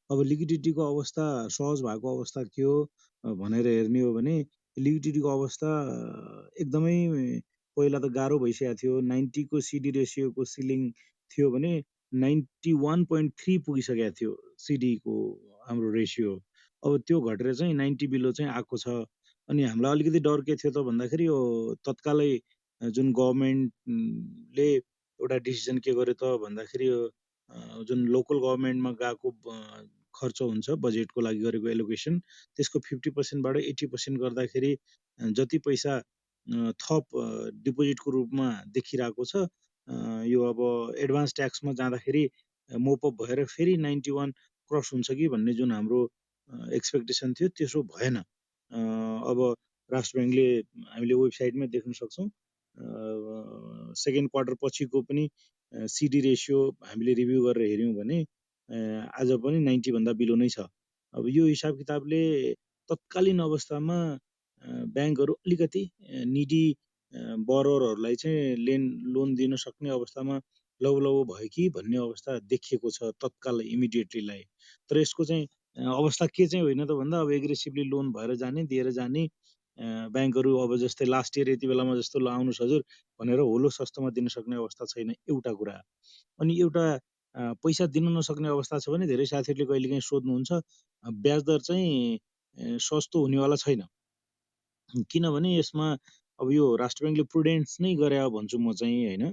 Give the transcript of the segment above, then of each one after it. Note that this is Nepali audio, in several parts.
अब लिक्विडिटीको अवस्था सहज भएको अवस्था के हो भनेर हेर्ने हो भने लिक्विडिटीको अवस्था एकदमै पहिला त गाह्रो भइसकेको थियो। 90 को सिडी रेसियोको सिलिङ थियो भने 91.3 पुगिसकेको थियो सिडीको हाम्रो रेसियो। अब त्यो घटेर चाहिँ 90 बिलो चाहिँ आएको छ। अनि हामीलाई अलिकति डर के थियो त भन्दाखेरि यो तत्कालै जुन गभर्मेन्टले एउटा डिसिजन के गर्यो त भन्दाखेरि यो जुन लोकल गभर्मेन्टमा गएको खर्च हुन्छ बजेटको लागि गरेको एलोकेसन त्यसको 50% बाट 80% गर्दाखेरि जति पैसा थप डिपोजिटको रूपमा देखिरहेको छ यो अब एडभान्स ट्याक्समा जाँदाखेरि मोपअप भएर फेरि 91 क्रस हुन्छ कि भन्ने जुन हाम्रो एक्सपेक्टेसन थियो त्यसो भएन। अब राष्ट्र ब्याङ्कले हामीले वेबसाइटमै देख्न सक्छौँ सेकेन्ड क्वार्टर पछिको पनि सिडी रेसियो हामीले रिभ्यू गरेर हेऱ्यौँ भने आज पनि 90 भन्दा बिलो नै छ। अब यो हिसाब किताबले तत्कालीन अवस्थामा ब्याङ्कहरू अलिकति निडी बरोवरहरूलाई चाहिँ लोन दिन सक्ने अवस्थामा लौलौ भयो कि भन्ने अवस्था देखिएको छ तत्काल इमिडिएटलीलाई। तर यसको चाहिँ अवस्था के चाहिँ होइन त भन्दा अब एग्रेसिभली लोन भएर जाने दिएर जाने ब्याङ्कहरू अब जस्तै लास्ट इयर यति बेलामा जस्तो ल आउनुहोस् हजुर भनेर होलो सस्तोमा दिन सक्ने अवस्था छैन एउटा कुरा। अनि एउटा पैसा दिन नसक्ने अवस्था छ भने धेरै साथीहरूले कहिलेकाहीँ सोध्नुहुन्छ ब्याज दर चाहिँ सस्तो हुनेवाला छैन। किनभने यसमा अब यो राष्ट्र ब्याङ्कले प्रुडेन्स नै गरे भन्छु म चाहिँ होइन।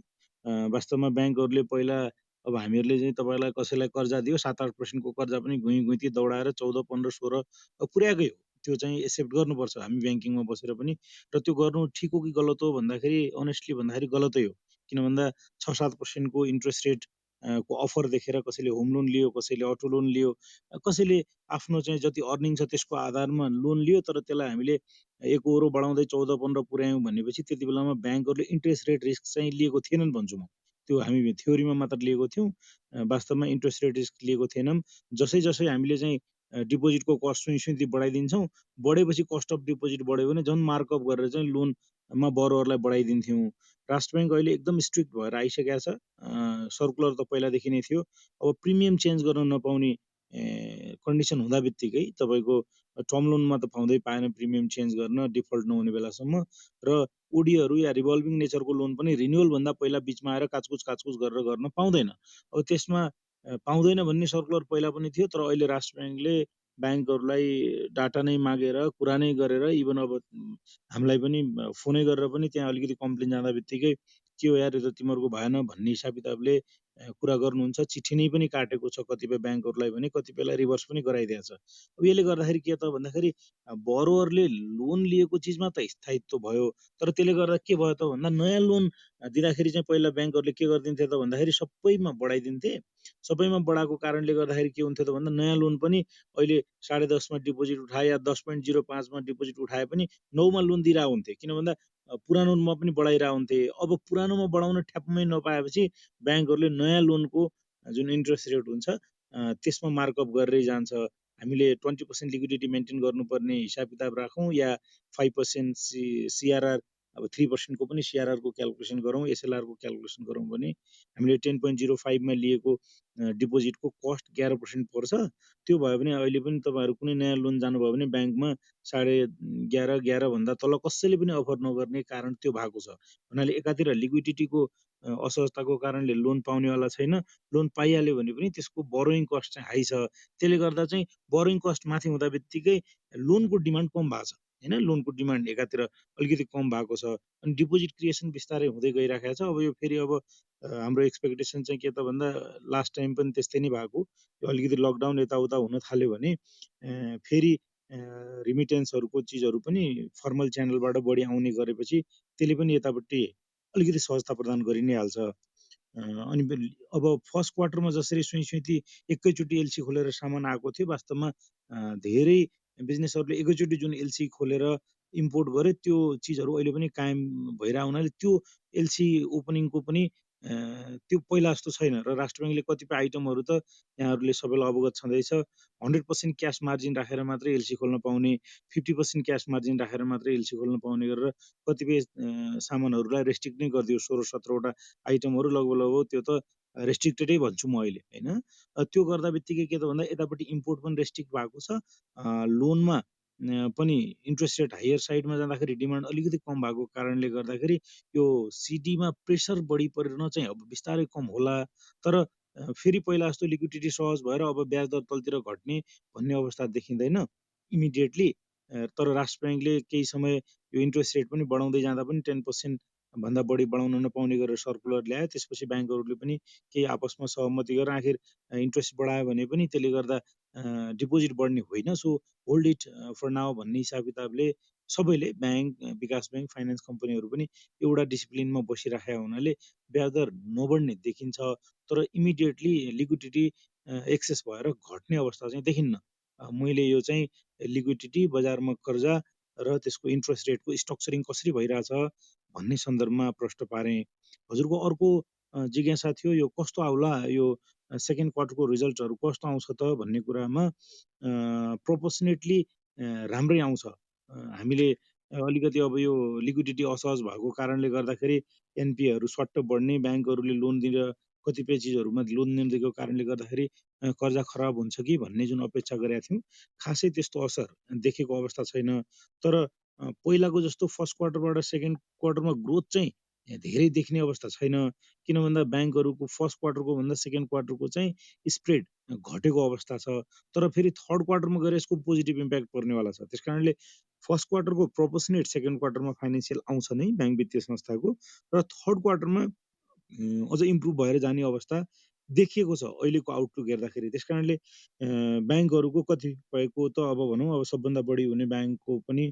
वास्तवमा ब्याङ्कहरूले पहिला अब हामीहरूले चाहिँ तपाईँलाई कसैलाई कर्जा दियो 7-8% को कर्जा पनि घुइँ घुइँती दौडाएर 14, 15, 16 पुर्याएकै हो। त्यो चाहिँ एक्सेप्ट गर्नुपर्छ हामी ब्याङ्किङमा बसेर पनि। र त्यो गर्नु ठिक हो कि गलत हो भन्दाखेरि अनेस्टली भन्दाखेरि गलतै हो। किन भन्दा 6-7% को इन्ट्रेस्ट रेट को अफर देखेर कसैले होम लोन लियो, कसैले अटो लोन लियो, कसैले आफ्नो चाहिँ जति अर्निङ छ त्यसको आधारमा लोन लियो। तर त्यसलाई हामीले एकहोरो बढाउँदै 14-15 पुर्यायौँ भनेपछि त्यति बेलामा ब्याङ्कहरूले इन्ट्रेस्ट रेट रिस्क चाहिँ लिएको थिएनन् भन्छु म। त्यो हामी थ्योरीमा मात्र लिएको थियौँ, वास्तवमा इन्ट्रेस्ट रेट रिस्क लिएको थिएनौँ। जसै जसै हामीले चाहिँ डिपोजिटको कस्ट सुई बढाइदिन्छौँ, बढेपछि कस्ट अफ डिपोजिट बढ्यो भने झन् मार्कअप गरेर चाहिँ लोनमा बरोवरलाई बढाइदिन्थ्यौँ। राष्ट्र ब्याङ्क अहिले एकदम स्ट्रिक्ट भएर आइसकेको छ। सर्कुलर त पहिलादेखि नै थियो। अब प्रिमियम चेन्ज गर्न नपाउने कन्डिसन हुँदा बित्तिकै तपाईँको टर्म लोनमा त पाउँदै पाएन प्रिमियम चेन्ज गर्न डिफल्ट नहुने बेलासम्म। र ओडीहरू या रिभल्भिङ नेचरको लोन पनि रिन्युअल भन्दा पहिला बिचमा आएर काचकुच गरेर गर्न पाउँदैन। अब त्यसमा पाउँदैन भन्ने सर्कुलर पहिला पनि थियो। तर अहिले राष्ट्र ब्याङ्कले ब्याङ्कहरूलाई डाटा नै मागेर कुरा नै गरेर इभन अब हामीलाई पनि फोनै गरेर पनि त्यहाँ अलिकति कम्प्लेन जाँदा बित्तिकै के हो यार यो त तिमीहरूको भएन भन्ने हिसाब किताबले कुरा गर्नुहुन्छ। चिठी नै पनि काटेको छ कतिपय ब्याङ्कहरूलाई भने कतिपयलाई रिभर्स पनि गराइदिएको छ। अब यसले गर्दाखेरि के त भन्दाखेरि बरोवरले लोन लिएको चिजमा त स्थायित्व भयो। तर त्यसले गर्दा के भयो त भन्दा नयाँ लोन दिँदाखेरि चाहिँ पहिला ब्याङ्कहरूले के गरिदिन्थे त भन्दाखेरि सबैमा बढाइदिन्थे। सबैमा बढाएको कारणले गर्दाखेरि के हुन्थ्यो त भन्दा नयाँ लोन पनि अहिले 10.5 मा डिपोजिट उठाए या 10.05 मा डिपोजिट उठाए पनि 9 मा लोन दिइरहेको हुन्थे। किन भन्दा पुरानोमा पनि बढाइरहेको हुन्थे। अब पुरानोमा बढाउन ठ्याप्पमै नपाएपछि ब्याङ्कहरूले नयाँ लोनको जुन इन्ट्रेस्ट रेट हुन्छ त्यसमा मार्कअप गरेरै जान्छ। हामीले 20% लिक्विडिटी मेन्टेन गर्नुपर्ने हिसाब किताब राखौँ या 5% सिआरआर अब 3% को पनि सिआरआरको क्यालकुलेसन गरौँ, एसएलआरको क्यालकुलेसन गरौँ भने हामीले 10.05 मा लिएको डिपोजिटको कस्ट 11% पर्छ। त्यो भयो भने अहिले पनि तपाईँहरू कुनै नयाँ लोन जानुभयो भने ब्याङ्कमा 11.5 भन्दा तल कसैले पनि अफर नगर्ने कारण त्यो भएको छ। भन्नाले एकातिर लिक्विडिटीको असहजताको कारणले लोन पाउनेवाला छैन, लोन पाइहाल्यो भने पनि त्यसको बोरोइङ कस्ट चाहिँ हाई छ। त्यसले गर्दा चाहिँ बोरोइङ कस्ट माथि हुँदा बित्तिकै लोनको डिमान्ड कम भएको छ होइन। लोनको डिमान्ड एकातिर अलिकति कम भएको छ अनि डिपोजिट क्रिएसन बिस्तारै हुँदै गइराखेको छ। अब यो फेरि अब हाम्रो एक्सपेक्टेसन चाहिँ के त भन्दा लास्ट टाइम पनि त्यस्तै नै भएको। यो अलिकति लकडाउन यताउता हुन थाल्यो भने फेरि रिमिटेन्सहरूको चिजहरू पनि फर्मल च्यानलबाट बढी आउने गरेपछि त्यसले पनि यतापट्टि अलिकति सहजता प्रदान गरि नै हाल्छ। अनि अब फर्स्ट क्वार्टरमा जसरी सुइँती एकैचोटि एलसी खोलेर सामान आएको थियो, वास्तवमा धेरै बिजनेसहरूले एकैचोटि जुन एलसी खोलेर इम्पोर्ट गर्यो त्यो चिजहरू अहिले पनि कायम भइरहेको हुनाले त्यो एलसी ओपनिङको पनि त्यो पहिला जस्तो छैन र राष्ट्र ब्याङ्कले कतिपय आइटमहरू त यहाँहरूले सबैलाई अवगत छँदैछ 100% क्यास मार्जिन राखेर मात्रै एलसी खोल्न पाउने 50% क्यास मार्जिन राखेर मात्रै एलसी खोल्न पाउने गरेर कतिपय सामानहरूलाई रेस्ट्रिक्ट नै गरिदियो 16-17वटा आइटमहरू लगभग लगभग त्यो त रेस्ट्रिक्टेडै भन्छु म अहिले होइन त्यो गर्दा बित्तिकै के त भन्दा यतापट्टि इम्पोर्ट पनि रेस्ट्रिक्ट भएको छ लोनमा पनि इन्ट्रेस्ट रेट हायर साइडमा जाँदाखेरि डिमान्ड अलिकति कम भएको कारणले गर्दाखेरि यो सिडीमा प्रेसर बढी परिन चाहिँ अब बिस्तारै कम होला तर फेरि पहिला जस्तो लिक्विडिटी सहज भएर अब ब्याज दर तलतिर घट्ने भन्ने अवस्था देखिँदैन इमिडिएटली तर राष्ट्र ब्याङ्कले केही समय यो इन्ट्रेस्ट रेट पनि बढाउँदै जाँदा पनि 10% भन्दा बढी बढाउन नपाउने गरेर सर्कुलर ल्यायो त्यसपछि ब्याङ्कहरूले पनि केही आपसमा सहमति गरेर आखिर इन्ट्रेस्ट बढायो भने पनि त्यसले गर्दा डिपोजिट बढ्ने होइन so hold it for now भन्ने हिसाब किताबले सबैले ब्याङ्क विकास ब्याङ्क फाइनेन्स कम्पनीहरू पनि एउटा डिसिप्लिनमा बसिराखेका हुनाले ब्याज दर नबढ्ने देखिन्छ तर इमिडिएटली लिक्विडिटी एक्सेस भएर घट्ने अवस्था चाहिँ देखिन्न मैले यो चाहिँ लिक्विडिटी बजारमा कर्जा र त्यसको इन्ट्रेस्ट रेटको स्ट्रक्चरिङ कसरी भइरहेछ भन्ने सन्दर्भमा प्रश्न पारेँ हजुरको अर्को जिज्ञासा थियो यो कस्तो आउला यो सेकेन्ड क्वार्टरको रिजल्टहरू कस्तो आउँछ त भन्ने कुरामा प्रोपोर्सनेटली राम्रै आउँछ हामीले अलिकति अब यो लिक्विडिटी असहज भएको कारणले गर्दाखेरि एनपिएहरू स्वाट्ट बढ्ने ब्याङ्कहरूले लोन दिन कतिपय चिजहरूमा लोन नदिएको कारणले गर्दाखेरि कर्जा खराब हुन्छ कि भन्ने जुन अपेक्षा गरेका थियौँ खासै त्यस्तो असर देखेको अवस्था छैन तर पहिलाको जस्तो फर्स्ट क्वार्टरबाट सेकेन्ड क्वार्टरमा ग्रोथ चाहिँ धेरै देख्ने अवस्था छैन किन भन्दा ब्याङ्कहरूको फर्स्ट क्वार्टरको भन्दा सेकेन्ड क्वार्टरको चाहिँ स्प्रेड घटेको अवस्था छ तर फेरि थर्ड क्वार्टरमा गएर यसको पोजिटिभ इम्प्याक्ट पर्नेवाला छ त्यस कारणले फर्स्ट क्वार्टरको प्रोपोर्सनेट सेकेन्ड क्वार्टरमा फाइनेन्सियल आउँछ नै ब्याङ्क वित्तीय संस्थाको र थर्ड क्वार्टरमा अझ इम्प्रुभ भएर जाने अवस्था देखिएको छ अहिलेको आउटलुक हेर्दाखेरि त्यस कारणले ब्याङ्कहरूको कतिपयको त अब भनौँ अब सबभन्दा बढी हुने ब्याङ्कको पनि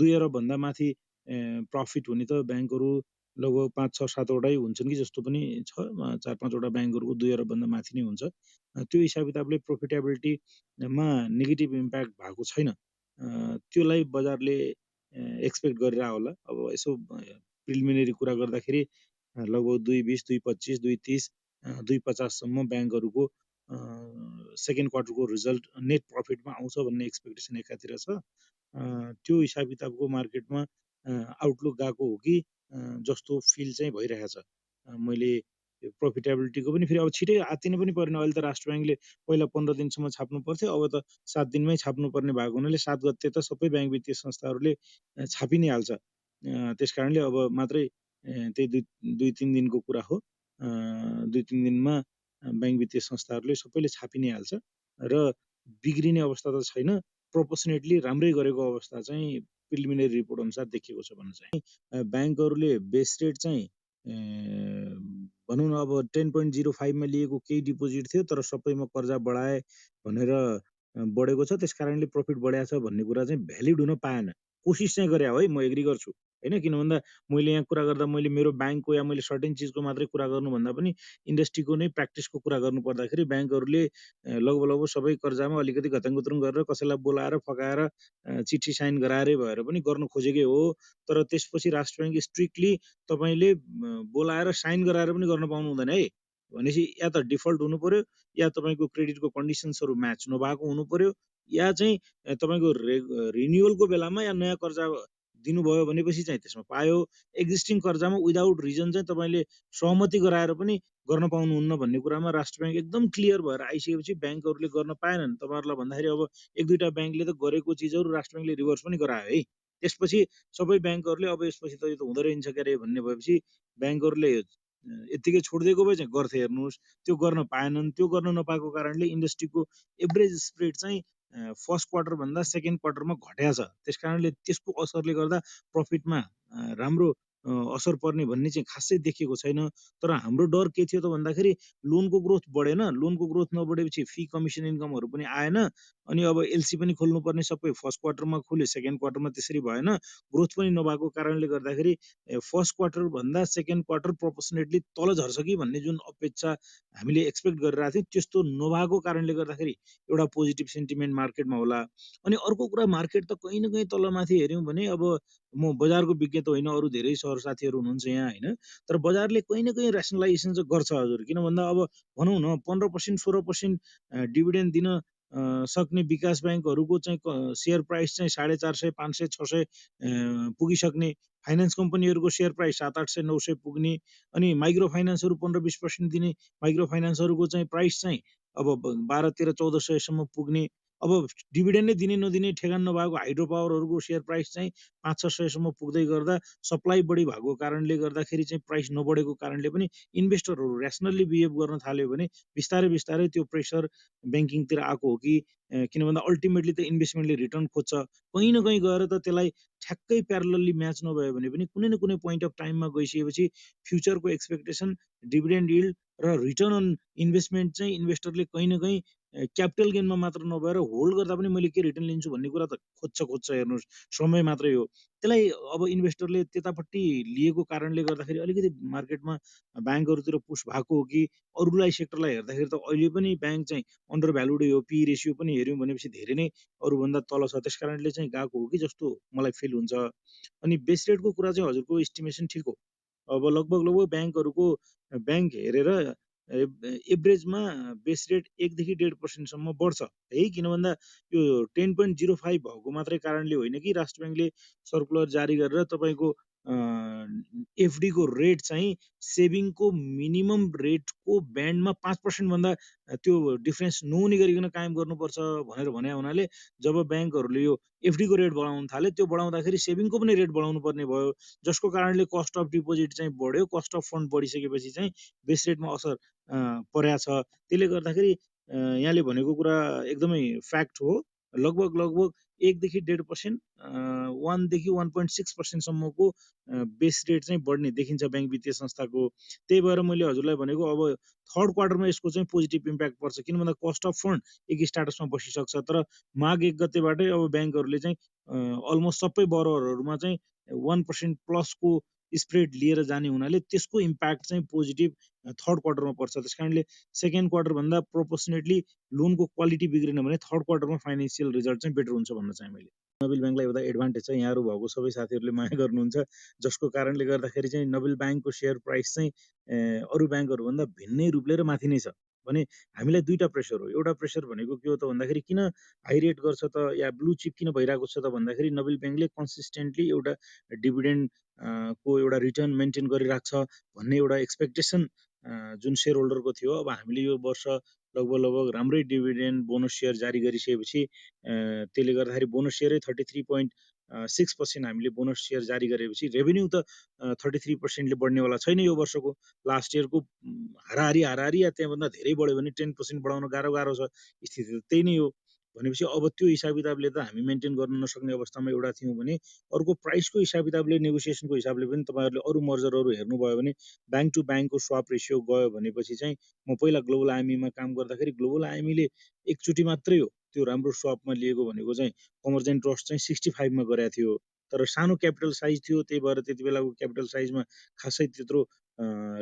2 अरबभन्दा माथि प्रफिट हुने त ब्याङ्कहरू लगभग 5-6-7वटै हुन्छन् कि जस्तो पनि छ 4-5वटा ब्याङ्कहरूको 2 अरबभन्दा माथि नै हुन्छ त्यो हिसाब किताबले प्रोफिटेबिलिटीमा नेगेटिभ इम्प्याक्ट भएको छैन त्योलाई बजारले एक्सपेक्ट गरेर होला अब यसो प्रिलिमिनेरी कुरा गर्दाखेरि लगभग 2.20 2.25 2.30 2.50सम्म ब्याङ्कहरूको सेकेन्ड क्वार्टरको रिजल्ट नेट प्रफिटमा आउँछ भन्ने एक्सपेक्टेसन एकातिर छ त्यो हिसाब किताबको मार्केटमा आउटलुक गएको हो कि जस्तो फिल चाहिँ भइरहेछ मैले प्रफिटेबिलिटीको पनि फेरि अब छिटै आत्तिनु पनि परेन अहिले त राष्ट्र ब्याङ्कले पहिला 15 दिनसम्म छाप्नु पर्थ्यो अब त 7 दिनमै छाप्नु पर्ने भएको हुनाले 7 गते त सबै ब्याङ्क वित्तीय संस्थाहरूले छापि नै हाल्छ त्यस कारणले अब मात्रै त्यही दुई तिन दिनको कुरा हो 2-3 दिनमा ब्याङ्क वित्तीय संस्थाहरूले सबैले छापि नै हाल्छ र बिग्रिने अवस्था त छैन प्रोपोर्सनेटली राम्रै गरेको अवस्था चाहिँ प्रिलिमिनेरी रिपोर्ट अनुसार देखिएको छ भन्न चाहिँ ब्याङ्कहरूले बेस रेट चाहिँ भनौँ न अब 10.05मा लिएको केही डिपोजिट थियो तर सबैमा कर्जा बढाए भनेर बढेको छ त्यस कारणले प्रफिट बढाएको छ भन्ने कुरा चाहिँ भ्यालिड हुन पाएन कोसिस चाहिँ गरे हो है म एग्री गर्छु होइन किन भन्दा मैले यहाँ कुरा गर्दा मैले मेरो ब्याङ्कको या मैले सर्टेन चिजको मात्रै कुरा गर्नुभन्दा पनि इन्डस्ट्रीको नै प्र्याक्टिसको कुरा गर्नु पर्दाखेरि ब्याङ्कहरूले लगभग लगभग सबै कर्जामा अलिकति घतङगुतुङ गरेर कसैलाई बोलाएर फकाएर चिठी साइन गराएरै भएर पनि गर्नु खोजेकै हो तर त्यसपछि राष्ट्र ब्याङ्क स्ट्रिक्टली तपाईँले बोलाएर साइन गराएर पनि गर्न पाउनु हुँदैन है भनेपछि या त डिफल्ट हुनु पर्यो या तपाईँको क्रेडिटको कन्डिसन्सहरू म्याच नभएको हुनु पर्यो या चाहिँ तपाईँको रिन्युअलको बेलामा या नयाँ कर्जा दिनुभयो भनेपछि चाहिँ त्यसमा पायो एक्जिस्टिङ कर्जामा विदाउट रिजन चाहिँ तपाईँले सहमति गराएर पनि गर्न पाउनुहुन्न भन्ने कुरामा राष्ट्र ब्याङ्क एकदम क्लियर भएर आइसकेपछि ब्याङ्कहरूले गर्न पाएनन् तपाईँहरूलाई भन्दाखेरि अब 1-2टा ब्याङ्कले त गरेको चिजहरू राष्ट्र ब्याङ्कले रिभर्स पनि गरायो है त्यसपछि सबै ब्याङ्कहरूले अब यसपछि त यो त हुँदो रहेछ क्यारे भन्ने भएपछि ब्याङ्कहरूले यत्तिकै छोडिदिएको भए चाहिँ गर्थे हेर्नुहोस् त्यो गर्न पाएनन् त्यो गर्न नपाएको कारणले इन्डस्ट्रीको एभरेज स्प्रेड चाहिँ फर्स्ट क्वार्टर भन्दा सेकेन्ड क्वार्टरमा घट्या छ त्यस कारणले त्यसको असरले गर्दा प्रफिटमा राम्रो असर पर्ने भन्ने चाहिँ खासै देखिएको छैन तर हाम्रो डर के थियो त भन्दाखेरि लोनको ग्रोथ बढेन लोनको ग्रोथ नबढेपछि फी कमिसन इन्कमहरू पनि आएन अनि अब एलसी पनि खोल्नुपर्ने सबै फर्स्ट क्वार्टरमा खोल्यो, सेकेन्ड क्वार्टरमा त्यसरी भएन, ग्रोथ पनि नभएको कारणले गर्दाखेरि फर्स्ट क्वार्टर भन्दा सेकेन्ड क्वार्टर प्रोपोर्सनेटली तल झर्छ कि भन्ने जुन अपेक्षा हामीले एक्सपेक्ट गरिरहेको थियौँ त्यस्तो नभएको कारणले गर्दाखेरि एउटा पोजिटिभ सेन्टिमेन्ट मार्केटमा होला। अनि अर्को कुरा, मार्केट त कहीँ न कहीँ तलमाथि हेऱ्यौँ भने, अब म बजारको विज्ञ त होइन, अरू धेरै सर साथीहरू हुनुहुन्छ यहाँ होइन, तर बजारले कहीँ न कहीँ रेसनलाइजेसन चाहिँ गर्छ हजुर। किन भन्दा अब भनौँ न 15% 16% डिभिडेन्ड दिन सक्ने विकास ब्याङ्कहरूको चाहिँ सेयर प्राइस चाहिँ 450, 500, 600 पुगिसक्ने, फाइनेन्स कम्पनीहरूको सेयर प्राइस 700, 800, 900 पुग्ने, अनि माइक्रो फाइनेन्सहरू 15-20% दिने माइक्रो फाइनेन्सहरूको चाहिँ प्राइस चाहिँ अब 12, 13, 1400सम्म पुग्ने। अब डिभिडेन्डै दिने नदिने ठेगान नभएको हाइड्रो पावरहरूको सेयर प्राइस चाहिँ 500-600सम्म पुग्दै गर्दा सप्लाई बढी भएको कारणले गर्दाखेरि चाहिँ प्राइस नबढेको कारणले पनि इन्भेस्टरहरू ऱ्यासनल्ली बिहेभ गर्न थाल्यो भने बिस्तारै बिस्तारै त्यो प्रेसर ब्याङ्किङतिर आएको हो कि, किन भन्दा अल्टिमेटली त इन्भेस्टमेन्टले रिटर्न खोज्छ, कहीँ न कहीँ गएर त त्यसलाई ठ्याक्कै प्यारलली म्याच नभयो भने पनि कुनै न कुनै पोइन्ट अफ टाइममा गइसकेपछि फ्युचरको एक्सपेक्टेसन, डिभिडेन्ड यिल्ड र रिटर्न अन इन्भेस्टमेन्ट चाहिँ इन्भेस्टरले कहीँ न कहीँ क्यापिटल गेनमा मात्र नभएर होल्ड गर्दा पनि मैले के रिटर्न लिन्छु भन्ने कुरा त खोज्छ हेर्नुहोस्, समय मात्रै हो। त्यसलाई अब इन्भेस्टरले त्यतापट्टि लिएको कारणले गर्दाखेरि अलिकति मार्केटमा ब्याङ्कहरूतिर पुस भएको हो कि, अरूलाई सेक्टरलाई हेर्दाखेरि त अहिले पनि ब्याङ्क चाहिँ अन्डर भ्यालुडै हो, पी रेसियो पनि हेऱ्यौँ भनेपछि धेरै नै अरूभन्दा तल छ, त्यस कारणले चाहिँ गएको हो कि जस्तो मलाई फिल हुन्छ। अनि बेस रेटको कुरा चाहिँ हजुरको इस्टिमेसन ठिक हो। अब लगभग लगभग ब्याङ्कहरूको ब्याङ्क हेरेर एभरेजमा बेस रेट 1 देखि 1.5% सम्म बढ्छ है। किन भन्दा यो 10.05 भएको मात्रै कारणले होइन कि राष्ट्र ब्याङ्कले सर्कुलर जारी गरेर तपाईँको एफडीको रेट चाहिँ सेभिङको मिनिमम रेटको ब्यान्डमा 5% भन्दा त्यो डिफ्रेन्स नहुने गरिकन कायम गर्नुपर्छ भनेर भने हुनाले जब ब्याङ्कहरूले यो एफडीको रेट बढाउन थाले, त्यो बढाउँदाखेरि सेभिङको पनि रेट बढाउनु पर्ने भयो, जसको कारणले कस्ट अफ डिपोजिट चाहिँ बढ्यो, कस्ट अफ फन्ड बढिसकेपछि चाहिँ बेस रेटमा असर परेको छ। त्यसले गर्दाखेरि यहाँले भनेको कुरा एकदमै फ्याक्ट हो। लगभग लगभग 1 देखि 1.5%, 1 देखि 1.6%सम्मको बेस रेट चाहिँ बढ्ने देखिन्छ ब्याङ्क वित्तीय संस्थाको। त्यही भएर मैले हजुरलाई भनेको अब थर्ड क्वार्टरमा यसको चाहिँ पोजिटिभ इम्प्याक्ट पर्छ, किन भन्दा कस्ट अफ फन्ड एक स्टाटसमा बसिसक्छ। तर माघ 1 गतेबाटै अब ब्याङ्कहरूले चाहिँ अलमोस्ट सबै बरोवरहरूमा चाहिँ 1% प्लसको स्प्रेड लिएर जाने हुनाले त्यसको इम्प्याक्ट चाहिँ पोजिटिभ थर्ड क्वार्टरमा पर्छ। त्यस कारणले सेकेन्ड क्वार्टरभन्दा प्रोपोर्सनेटली लोनको क्वालिटी बिग्रेन भने थर्ड क्वार्टरमा फाइनेन्सियल रिजल्ट चाहिँ बेटर हुन्छ भन्न चाहेँ मैले। नोबेल ब्याङ्कलाई एउटा एडभान्टेज छ, यहाँहरू भएको सबै साथीहरूले माया गर्नुहुन्छ, जसको कारणले गर्दाखेरि चाहिँ नोबेल ब्याङ्कको सेयर प्राइस चाहिँ अरू ब्याङ्कहरूभन्दा भिन्नै रूपले र माथि नै छ भने हामीलाई दुईवटा प्रेसर हो। एउटा प्रेसर भनेको के हो त भन्दाखेरि किन हाई रेट गर्छ त या ब्लू चिप किन भइरहेको छ त भन्दाखेरि नोबेल ब्याङ्कले कन्सिस्टेन्टली एउटा डिभिडेन्ड को एउटा रिटर्न मेन्टेन गरिरहेको छ भन्ने एउटा एक्सपेक्टेसन जुन सेयर होल्डरको थियो। अब हामीले यो वर्ष लगभग लगभग राम्रै डिभिडेन्ड बोनस सेयर जारी गरिसकेपछि त्यसले गर्दाखेरि बोनस सेयरै 33.6% हामीले बोनस सेयर जारी गरेपछि रेभेन्यू त 33%ले बढ्नेवाला छैन यो वर्षको। लास्ट इयरको हाराहारी या त्यहाँभन्दा धेरै बढ्यो भने 10% बढाउन गाह्रो गाह्रो छ, स्थिति त त्यही नै हो भनेपछि अब त्यो हिसाब किताबले त हामी मेन्टेन गर्न नसक्ने अवस्थामा एउटा थियौँ भने, अर्को प्राइसको हिसाब किताबले नेगोसिएसनको हिसाबले पनि तपाईँहरूले अरू मर्जरहरू हेर्नुभयो भने ब्याङ्क टु ब्याङ्कको स्वाप रेसियो गयो भनेपछि चाहिँ, म पहिला ग्लोबल आइएमईमा काम गर्दाखेरि ग्लोबल आइएमईले एकचोटि मात्रै हो त्यो राम्रो स्वापमा लिएको भनेको चाहिँ कमर्जेन्ट ट्रस्ट चाहिँ 65मा गरेको थियो, तर सानो क्यापिटल साइज थियो, त्यही भएर त्यति बेलाको क्यापिटल साइजमा खासै त्यत्रो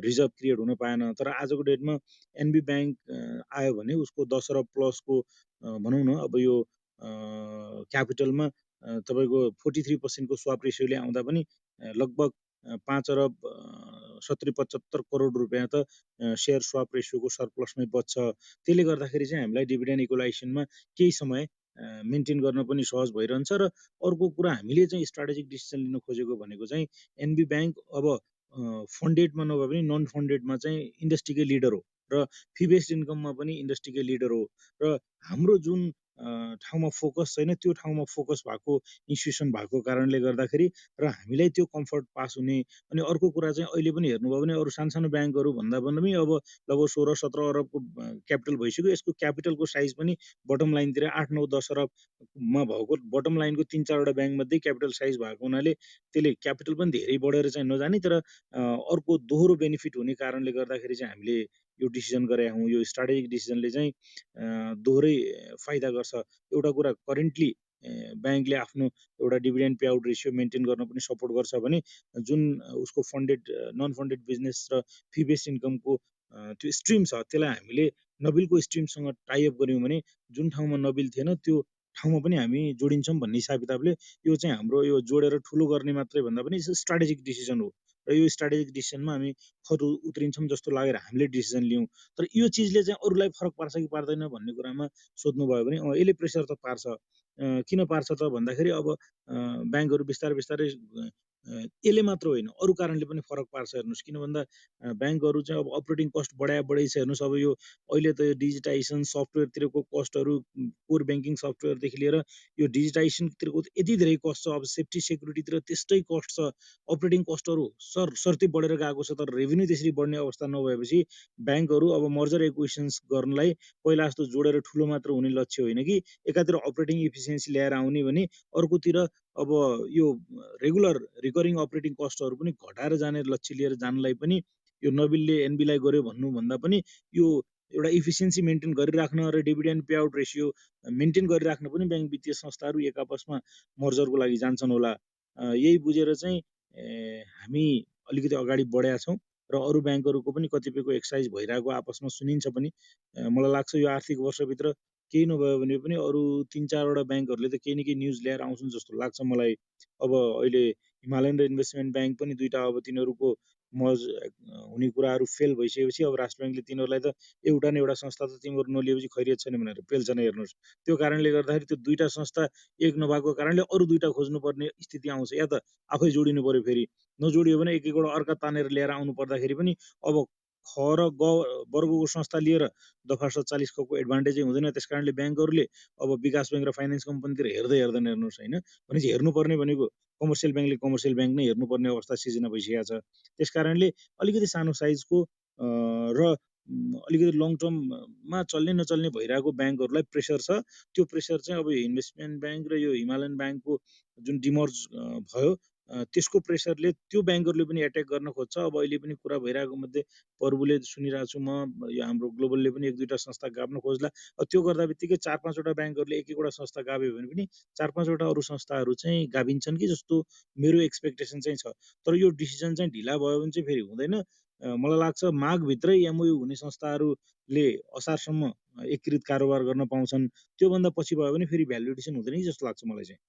रिजर्भ क्रिएट हुन पाएन। तर आजको डेटमा एनबी ब्याङ्क आयो भने उसको 10 अरब प्लसको भनौँ न अब यो क्यापिटलमा तपाईँको 43%को स्वाप रेसियोले आउँदा पनि लगभग 5 अरब 70-75 करोड रुपियाँ त सेयर स्वाप रेसियोको सरप्लसमै बच्छ। त्यसले गर्दाखेरि चाहिँ हामीलाई डिभिडेन्ड इक्वलाइजेसनमा केही समय मेन्टेन गर्न पनि सहज भइरहन्छ। र अर्को कुरा हामीले चाहिँ स्ट्राटेजिक डिसिजन लिन खोजेको भनेको चाहिँ एनबी ब्याङ्क अब फन्डेडमा नभए पनि नन फन्डेडमा चाहिँ इन्डस्ट्रीकै लिडर हो र फी बेस्ड इन्कममा पनि इन्डस्ट्रीकै लिडर हो। र हाम्रो जुन ठाउँमा फोकस छैन त्यो ठाउँमा फोकस भएको इन्स्टिट्युसन भएको कारणले गर्दाखेरि र हामीलाई त्यो कम्फर्ट पास हुने। अनि अर्को कुरा चाहिँ अहिले पनि हेर्नुभयो भने अरू सानो ब्याङ्कहरू भन्दा पनि अब लगभग 16-17 अरबको क्यापिटल भइसक्यो। यसको क्यापिटलको साइज पनि बटम लाइनतिर 8-9-10 अरबमा भएको, बटम लाइनको 3-4वटा ब्याङ्कमध्ये क्यापिटल साइज भएको हुनाले त्यसले क्यापिटल पनि धेरै बढेर चाहिँ नजाने, तर अर्को दोहोरो बेनिफिट हुने कारणले गर्दाखेरि चाहिँ हामीले यो डिसिजन गरे हौँ, यो स्ट्राटेजिक डिसिजनले चाहिँ दोहोरै फाइदा गर्छ। एउटा कुरा करेन्टली ब्याङ्कले आफ्नो एउटा dividend pay out ratio maintain गर्न पनि सपोर्ट गर्छ भने जुन उसको फन्डेड नन फन्डेड बिजनेस र फी बेस्ड इन्कमको त्यो स्ट्रिम छ त्यसलाई हामीले नबिलको स्ट्रिमसँग टाइअप गऱ्यौँ भने जुन ठाउँमा नबिल थिएन त्यो ठाउँमा पनि हामी जोडिन्छौँ भन्ने हिसाब किताबले यो चाहिँ हाम्रो यो जोडेर ठुलो गर्ने मात्रै भन्दा पनि स्ट्राटेजिक डिसिजन हो र यो स्ट्राटेजिक डिसिजनमा हामी खर उत्रिन्छौँ जस्तो लागेर हामीले डिसिजन लियौँ। तर यो चिजले चाहिँ अरूलाई फरक पार्छ कि पार्दैन भन्ने कुरामा सोध्नुभयो भने यसले प्रेसर त पार्छ। किन पार्छ त भन्दाखेरि अब ब्याङ्कहरू बिस्तारै बिस्तारै यसले मात्र होइन अरू कारणले पनि फरक पार्छ हेर्नुहोस्। किन भन्दा ब्याङ्कहरू चाहिँ अब अपरेटिङ कस्ट बढाइ छ हेर्नुहोस्। अब यो अहिले त यो डिजिटाइजेसन सफ्टवेयरतिरको कस्टहरू कोर ब्याङ्किङ सफ्टवेयरदेखि लिएर यो डिजिटाइजेसनतिरको यति धेरै कस्ट छ। अब सेफ्टी सेक्युरिटीतिर त्यस्तै कस्ट छ, अपरेटिङ कस्टहरू सर्ती बढेर गएको छ। तर रेभेन्यू त्यसरी बढ्ने अवस्था नभएपछि ब्याङ्कहरू अब मर्जर एक्विजिसन्स गर्नलाई पहिला जस्तो जोडेर ठुलो मात्र हुने लक्ष्य होइन कि एकातिर अपरेटिङ इफिसियन्सी ल्याएर आउने भने अर्कोतिर अब यो रेगुलर रिकरिङ अपरेटिङ कस्टहरू पनि घटाएर जाने लक्ष्य लिएर जानलाई पनि यो नबिलले एनबीलाई गर्यो भन्नुभन्दा पनि यो एउटा इफिसियन्सी मेन्टेन गरिराख्न र dividend pay out ratio maintain गरिराख्न पनि ब्याङ्क वित्तीय संस्थाहरू एक आपसमा मर्जरको लागि जान्छन् होला। यही बुझेर चाहिँ हामी अलिकति अगाडि बढेका छौँ र अरू ब्याङ्कहरूको पनि कतिपयको एक्सर्साइज भइरहेको आपसमा सुनिन्छ पनि। मलाई लाग्छ यो आर्थिक वर्षभित्र केही नभयो भने पनि अरू 3-4वटा ब्याङ्कहरूले त केही न केही न्युज ल्याएर आउँछन् जस्तो लाग्छ मलाई। अब अहिले हिमालयन र इन्भेस्टमेन्ट ब्याङ्क पनि दुईवटा अब तिनीहरूको मर्ज हुने कुराहरू फेल भइसकेपछि अब राष्ट्र ब्याङ्कले तिनीहरूलाई त एउटा न एउटा संस्था त तिमीहरू नलिएपछि खैरियत छैन भनेर पेल्छ नै हेर्नुहोस्। त्यो कारणले गर्दाखेरि त्यो दुईवटा संस्था एक नभएको कारणले अरू दुईवटा खोज्नुपर्ने स्थिति आउँछ या त आफै जोडिनु पर्यो। फेरि नजोडियो भने एक एकवटा अर्का तानेर लिएर आउनु पर्दाखेरि पनि अब ख र ग वर्गको संस्था लिएर दफा 47 क को एडभान्टेजै हुँदैन। त्यस कारणले ब्याङ्कहरूले अब विकास ब्याङ्क र फाइनेन्स कम्पनीतिर हेर्दै हेर्दैन हेर्नुहोस् होइन। भनेपछि हेर्नुपर्ने भनेको कमर्सियल ब्याङ्कले कमर्सियल ब्याङ्क नै हेर्नुपर्ने अवस्था सिर्जना भइसकेको छ। त्यस कारणले अलिकति सानो साइजको र अलिकति लङ टर्ममा चल्ने नचल्ने भइरहेको ब्याङ्कहरूलाई प्रेसर छ। त्यो प्रेसर चाहिँ अब इन्भेस्टमेन्ट ब्याङ्क र यो हिमालयन ब्याङ्कको जुन डिमर्ज भयो त्यसको प्रेसरले त्यो ब्याङ्कहरूले पनि एट्याक गर्न खोज्छ। अब अहिले पनि कुरा भइरहेको मध्ये प्रभुले सुनिरहेको छु म, यो हाम्रो ग्लोबलले पनि एक दुईवटा संस्था गाभ्न खोज्ला। त्यो गर्दा बित्तिकै 4-5वटा ब्याङ्कहरूले एक एकवटा संस्था गाभ्यो भने पनि 4-5वटा अरू संस्थाहरू चाहिँ गाभिन्छन् कि जस्तो मेरो एक्सपेक्टेसन चाहिँ छ। तर यो डिसिजन चाहिँ ढिला भयो भने चाहिँ फेरि हुँदैन। मलाई लाग्छ माघभित्रै एमओयू हुने संस्थाहरूले असारसम्म एकीकृत कारोबार गर्न पाउँछन्। त्योभन्दा पछि भयो भने फेरि भ्यालुएसन हुँदैन कि जस्तो लाग्छ मलाई चाहिँ।